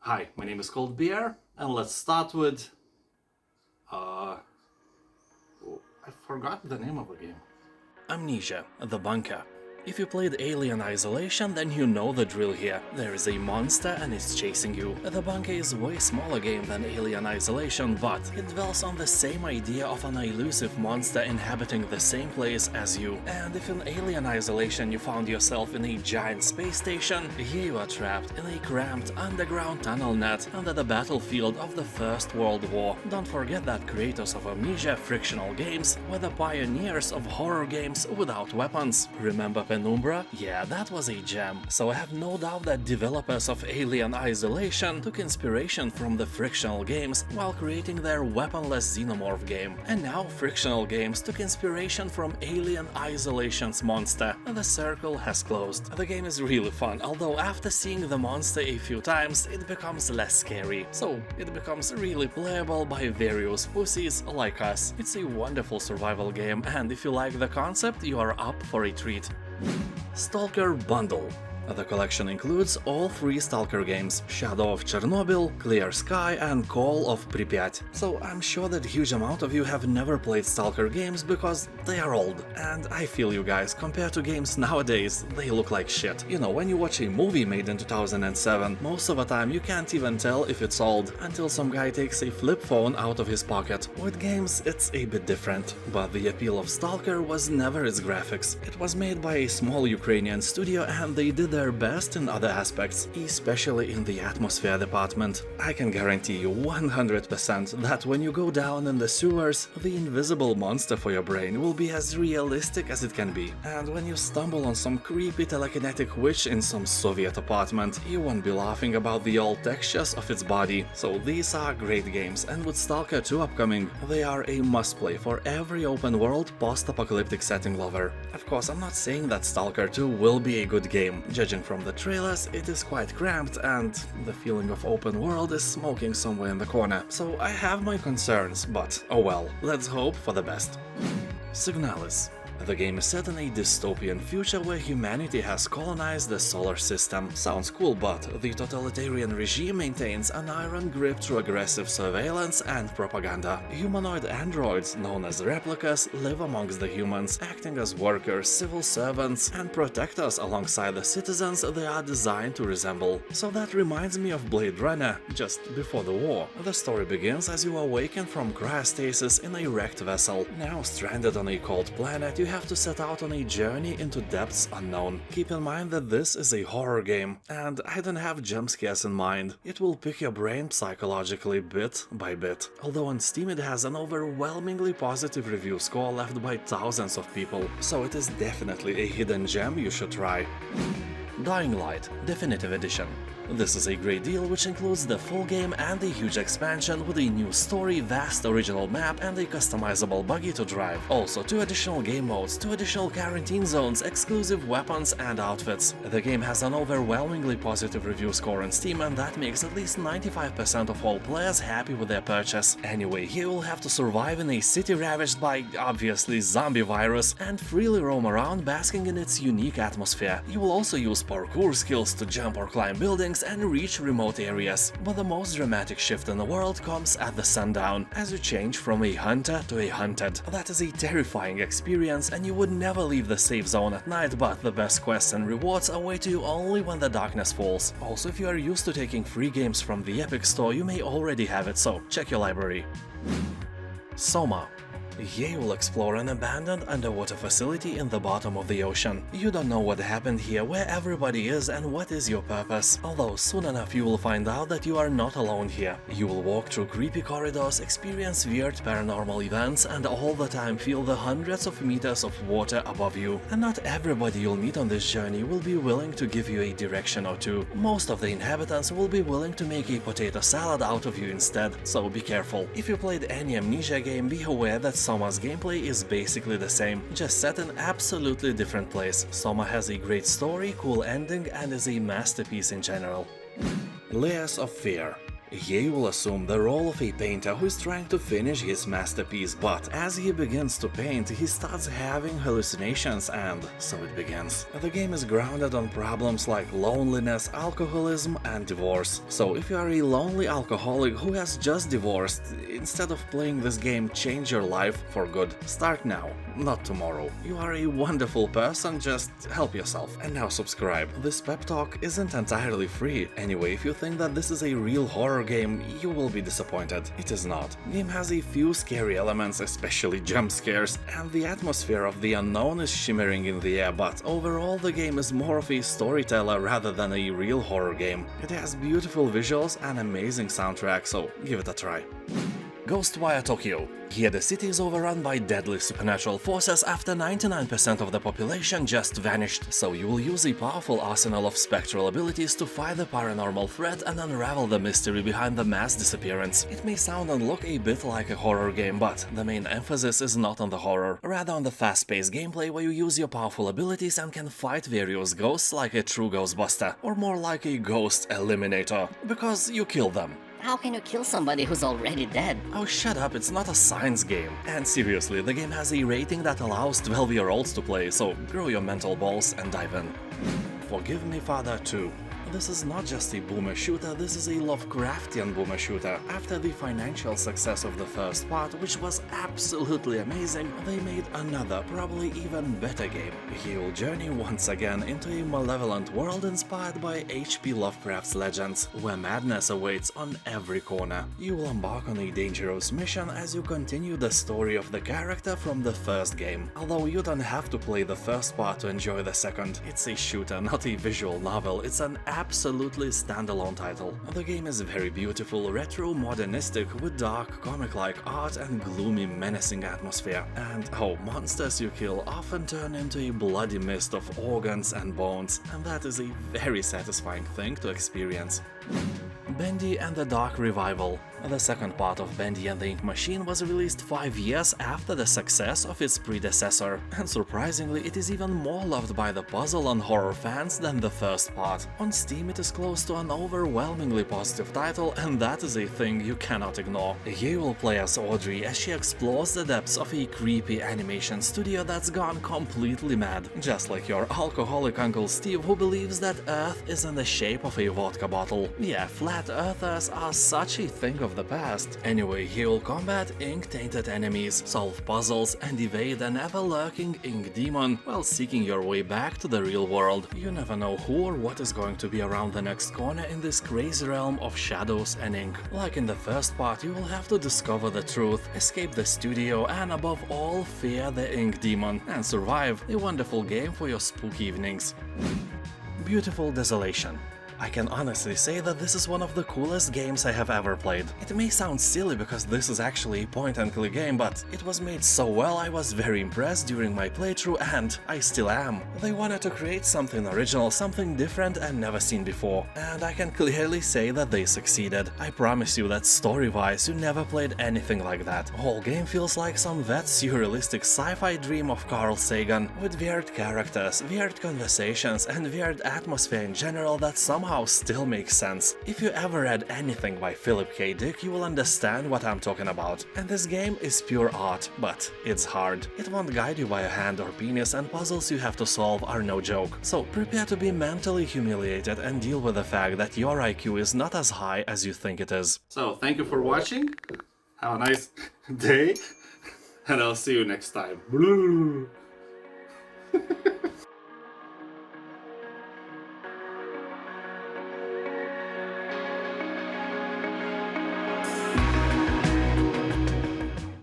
Hi, my name is Cold Beer, and let's start with... I forgot the name of the game. Amnesia, the bunker. If you played Alien Isolation, then you know the drill here. There is a monster and it's chasing you. The bunker is a way smaller game than Alien Isolation, but it dwells on the same idea of an elusive monster inhabiting the same place as you. And if in Alien Isolation you found yourself in a giant space station, here you are trapped in a cramped underground tunnel net under the battlefield of the First World War. Don't forget that creators of Amnesia frictional games were the pioneers of horror games without weapons. Remember Penumbra? Yeah, that was a gem. So I have no doubt that developers of Alien Isolation took inspiration from the frictional games while creating their weaponless xenomorph game. And now frictional games took inspiration from Alien Isolation's monster, and the circle has closed. The game is really fun, although after seeing the monster a few times, it becomes less scary. So it becomes really playable by various pussies like us. It's a wonderful survival game, and if you like the concept, you are up for a treat. STALKER Bundle. The collection includes all 3 STALKER games: Shadow of Chernobyl, Clear Sky and Call of Pripyat. So I'm sure that a huge amount of you have never played STALKER games because they are old. And I feel you guys, compared to games nowadays, they look like shit. You know, when you watch a movie made in 2007, most of the time you can't even tell if it's old until some guy takes a flip phone out of his pocket. With games, it's a bit different. But the appeal of STALKER was never its graphics. It was made by a small Ukrainian studio and they did their best in other aspects, especially in the atmosphere department. I can guarantee you 100% that when you go down in the sewers, the invisible monster for your brain will be as realistic as it can be. And when you stumble on some creepy telekinetic witch in some Soviet apartment, you won't be laughing about the old textures of its body. So these are great games, and with STALKER 2 upcoming, they are a must-play for every open-world post-apocalyptic setting lover. Of course, I'm not saying that STALKER 2 will be a good game. Judging from the trailers, it is quite cramped and the feeling of open world is smoking somewhere in the corner. So I have my concerns, but oh well, let's hope for the best. Signalis. The game is set in a dystopian future where humanity has colonized the solar system. Sounds cool, but the totalitarian regime maintains an iron grip through aggressive surveillance and propaganda. Humanoid androids, known as replicas, live amongst the humans, acting as workers, civil servants, and protectors alongside the citizens they are designed to resemble. So that reminds me of Blade Runner, just before the war. The story begins as you awaken from cryostasis in a wrecked vessel. Now stranded on a cold planet, you have to set out on a journey into depths unknown. Keep in mind that this is a horror game, and I don't have jump scares in mind. It will pick your brain psychologically bit by bit. Although on Steam it has an overwhelmingly positive review score left by thousands of people, so it is definitely a hidden gem you should try. Dying Light Definitive Edition. This is a great deal which includes the full game and a huge expansion with a new story, vast original map and a customizable buggy to drive. Also 2 additional game modes, 2 additional quarantine zones, exclusive weapons and outfits. The game has an overwhelmingly positive review score on Steam and that makes at least 95% of all players happy with their purchase. Anyway, here you'll have to survive in a city ravaged by, obviously, zombie virus and freely roam around basking in its unique atmosphere. You will also use parkour skills to jump or climb buildings and reach remote areas. But the most dramatic shift in the world comes at the sundown, as you change from a hunter to a hunted. That is a terrifying experience and you would never leave the safe zone at night, but the best quests and rewards await you only when the darkness falls. Also, if you are used to taking free games from the Epic Store, you may already have it, so check your library. SOMA. Here you will explore an abandoned underwater facility in the bottom of the ocean. You don't know what happened here, where everybody is and what is your purpose. Although soon enough you will find out that you are not alone here. You will walk through creepy corridors, experience weird paranormal events and all the time feel the hundreds of meters of water above you. And not everybody you'll meet on this journey will be willing to give you a direction or two. Most of the inhabitants will be willing to make a potato salad out of you instead, so be careful. If you played any Amnesia game, be aware that SOMA's gameplay is basically the same, just set in absolutely different place. SOMA has a great story, cool ending, and is a masterpiece in general. Layers of Fear. He will assume the role of a painter who is trying to finish his masterpiece, but as he begins to paint, he starts having hallucinations, and so it begins. The game is grounded on problems like loneliness, alcoholism, and divorce. So if you are a lonely alcoholic who has just divorced, instead of playing this game, change your life for good. Start now, not tomorrow. You are a wonderful person, just help yourself. And now subscribe. This pep talk isn't entirely free. Anyway, if you think that this is a real horror game, you will be disappointed. It is not. The game has a few scary elements, especially jump scares, and the atmosphere of the unknown is shimmering in the air, but overall the game is more of a storyteller rather than a real horror game. It has beautiful visuals and amazing soundtrack, so give it a try. Ghostwire Tokyo. Here the city is overrun by deadly supernatural forces after 99% of the population just vanished, so you will use a powerful arsenal of spectral abilities to fight the paranormal threat and unravel the mystery behind the mass disappearance. It may sound and look a bit like a horror game, but the main emphasis is not on the horror, rather on the fast-paced gameplay where you use your powerful abilities and can fight various ghosts like a true Ghostbuster, or more like a ghost eliminator, because you kill them. How can you kill somebody who's already dead? Oh, shut up, it's not a science game. And seriously, the game has a rating that allows 12-year-olds to play, so grow your mental balls and dive in. Forgive Me Father 2. This is not just a boomer shooter, this is a Lovecraftian boomer shooter. After the financial success of the first part, which was absolutely amazing, they made another, probably even better game. He will journey once again into a malevolent world inspired by H.P. Lovecraft's legends, where madness awaits on every corner. You will embark on a dangerous mission as you continue the story of the character from the first game. Although you don't have to play the first part to enjoy the second. It's a shooter, not a visual novel, it's an absolutely standalone title. The game is very beautiful, retro, modernistic, with dark, comic-like art and gloomy, menacing atmosphere. And monsters you kill often turn into a bloody mist of organs and bones, and that is a very satisfying thing to experience. Bendy and the Dark Revival. The second part of Bendy and the Ink Machine was released 5 years after the success of its predecessor, and surprisingly it is even more loved by the puzzle and horror fans than the first part. On Steam it is close to an overwhelmingly positive title, and that is a thing you cannot ignore. You will play as Audrey as she explores the depths of a creepy animation studio that's gone completely mad, just like your alcoholic Uncle Steve who believes that Earth is in the shape of a vodka bottle. Yeah, flat earthers are such a thing of the past. Anyway, he will combat ink-tainted enemies, solve puzzles, and evade an ever-lurking ink demon while seeking your way back to the real world. You never know who or what is going to be around the next corner in this crazy realm of shadows and ink. Like in the first part, you will have to discover the truth, escape the studio, and above all, fear the ink demon, and survive. A wonderful game for your spooky evenings. Beautiful Desolation. I can honestly say that this is one of the coolest games I have ever played. It may sound silly because this is actually a point-and-click game, but it was made so well I was very impressed during my playthrough, and I still am. They wanted to create something original, something different and never seen before, and I can clearly say that they succeeded. I promise you that story-wise you never played anything like that. The whole game feels like some that surrealistic sci-fi dream of Carl Sagan, with weird characters, weird conversations, and weird atmosphere in general that somehow still makes sense. If you ever read anything by Philip K. Dick, you will understand what I'm talking about. And this game is pure art, but it's hard. It won't guide you by a hand or penis, and puzzles you have to solve are no joke. So prepare to be mentally humiliated and deal with the fact that your IQ is not as high as you think it is. So thank you for watching, have a nice day, and I'll see you next time.